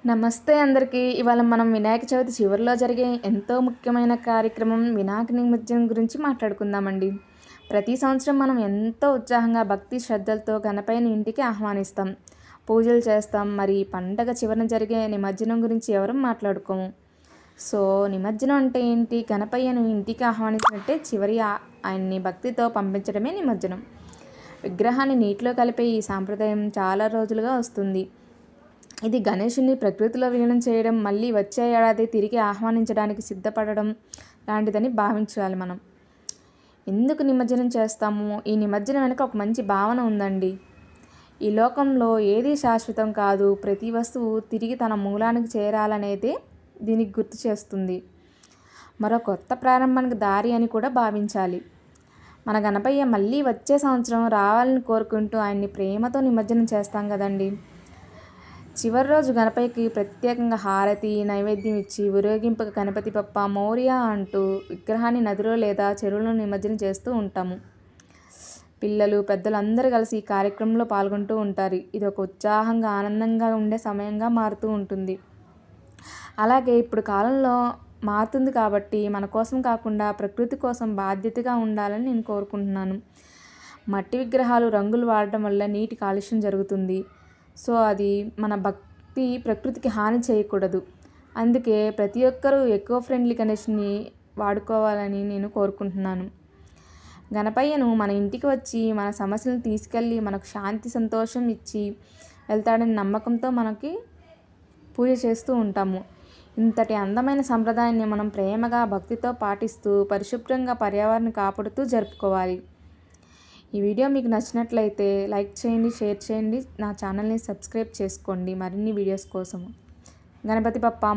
నమస్తే అందరికీ. ఇవాళ మనం వినాయక చవితి చివరిలో జరిగే ఎంతో ముఖ్యమైన కార్యక్రమం వినాయక నిమజ్జనం గురించి మాట్లాడుకుందామండి. ప్రతి సంవత్సరం మనం ఎంతో ఉత్సాహంగా భక్తి శ్రద్ధలతో గణపయ్యని ఇంటికి ఆహ్వానిస్తాం. పూజలు చేస్తాం. మరి పండగ చివరన జరిగే నిమజ్జనం గురించి ఎవరం మాట్లాడుకోము. సో నిమజ్జనం అంటే ఏంటి? గణపయ్యను ఇంటికి ఆహ్వానించినట్టే చివరి ఆయన్ని భక్తితో పంపించడమే నిమజ్జనం. విగ్రహాన్ని నీటిలో కలిపే ఈ సాంప్రదాయం చాలా రోజులుగా వస్తుంది. ఇది గణేషుని ప్రకృతిలో విలీనం చేయడం, మళ్ళీ వచ్చే ఏడాది తిరిగి ఆహ్వానించడానికి సిద్ధపడడం లాంటిదని భావించాలి మనం. ఎందుకు నిమజ్జనం చేస్తాము? ఈ నిమజ్జనం వెనుక ఒక మంచి భావన ఉందండి. ఈ లోకంలో ఏదీ శాశ్వతం కాదు. ప్రతి వస్తువు తిరిగి తన మూలానికి చేరాలనేదే దీనికి గుర్తు చేస్తుంది. మరో కొత్త ప్రారంభానికి దారి అని కూడా భావించాలి. మన గణపయ్య మళ్ళీ వచ్చే సంవత్సరం రావాలని కోరుకుంటూ ఆయన్ని ప్రేమతో నిమజ్జనం చేస్తాం కదండి. చివరి రోజు గణపతికి ప్రత్యేకంగా హారతి నైవేద్యం ఇచ్చి ఊరేగింపుగా గణపతి బప్ప మోరియా అంటూ విగ్రహాన్ని నదిలో లేదా చెరువులో నిమజ్జనం చేస్తూ ఉంటాము. పిల్లలు పెద్దలు అందరూ కలిసి ఈ కార్యక్రమంలో పాల్గొంటూ ఉంటారు. ఇది ఒక ఉత్సాహంగా ఆనందంగా ఉండే సమయంగా మారుతూ ఉంటుంది. అలాగే ఇప్పుడు కాలంలో మారుతుంది కాబట్టి మన కోసం కాకుండా ప్రకృతి కోసం బాధ్యతగా ఉండాలని నేను కోరుకుంటున్నాను. మట్టి విగ్రహాలు రంగులు వాడటం వల్ల నీటి కాలుష్యం జరుగుతుంది. సో అది మన భక్తి ప్రకృతికి హాని చేయకూడదు. అందుకే ప్రతి ఒక్కరూ ఎకో ఫ్రెండ్లీ గణేష్ని వాడుకోవాలని నేను కోరుకుంటున్నాను. గణపయ్యను మన ఇంటికి వచ్చి మన సమస్యలను తీసుకెళ్ళి మనకు శాంతి సంతోషం ఇచ్చి వెళ్తాడని నమ్మకంతో మనకి పూజ చేస్తూ ఉంటాము. ఇంతటి అందమైన సంప్రదాయాన్ని మనం ప్రేమగా భక్తితో పాటిస్తూ పరిశుభ్రంగా పర్యావరణాన్ని కాపాడుతూ జరుపుకోవాలి. ఈ వీడియో మీకు నచ్చినట్లయితే లైక్ చేయండి, షేర్ చేయండి, నా ఛానల్ని సబ్స్క్రైబ్ చేసుకోండి మరిన్ని వీడియోస్ కోసము. గణపతి బప్పా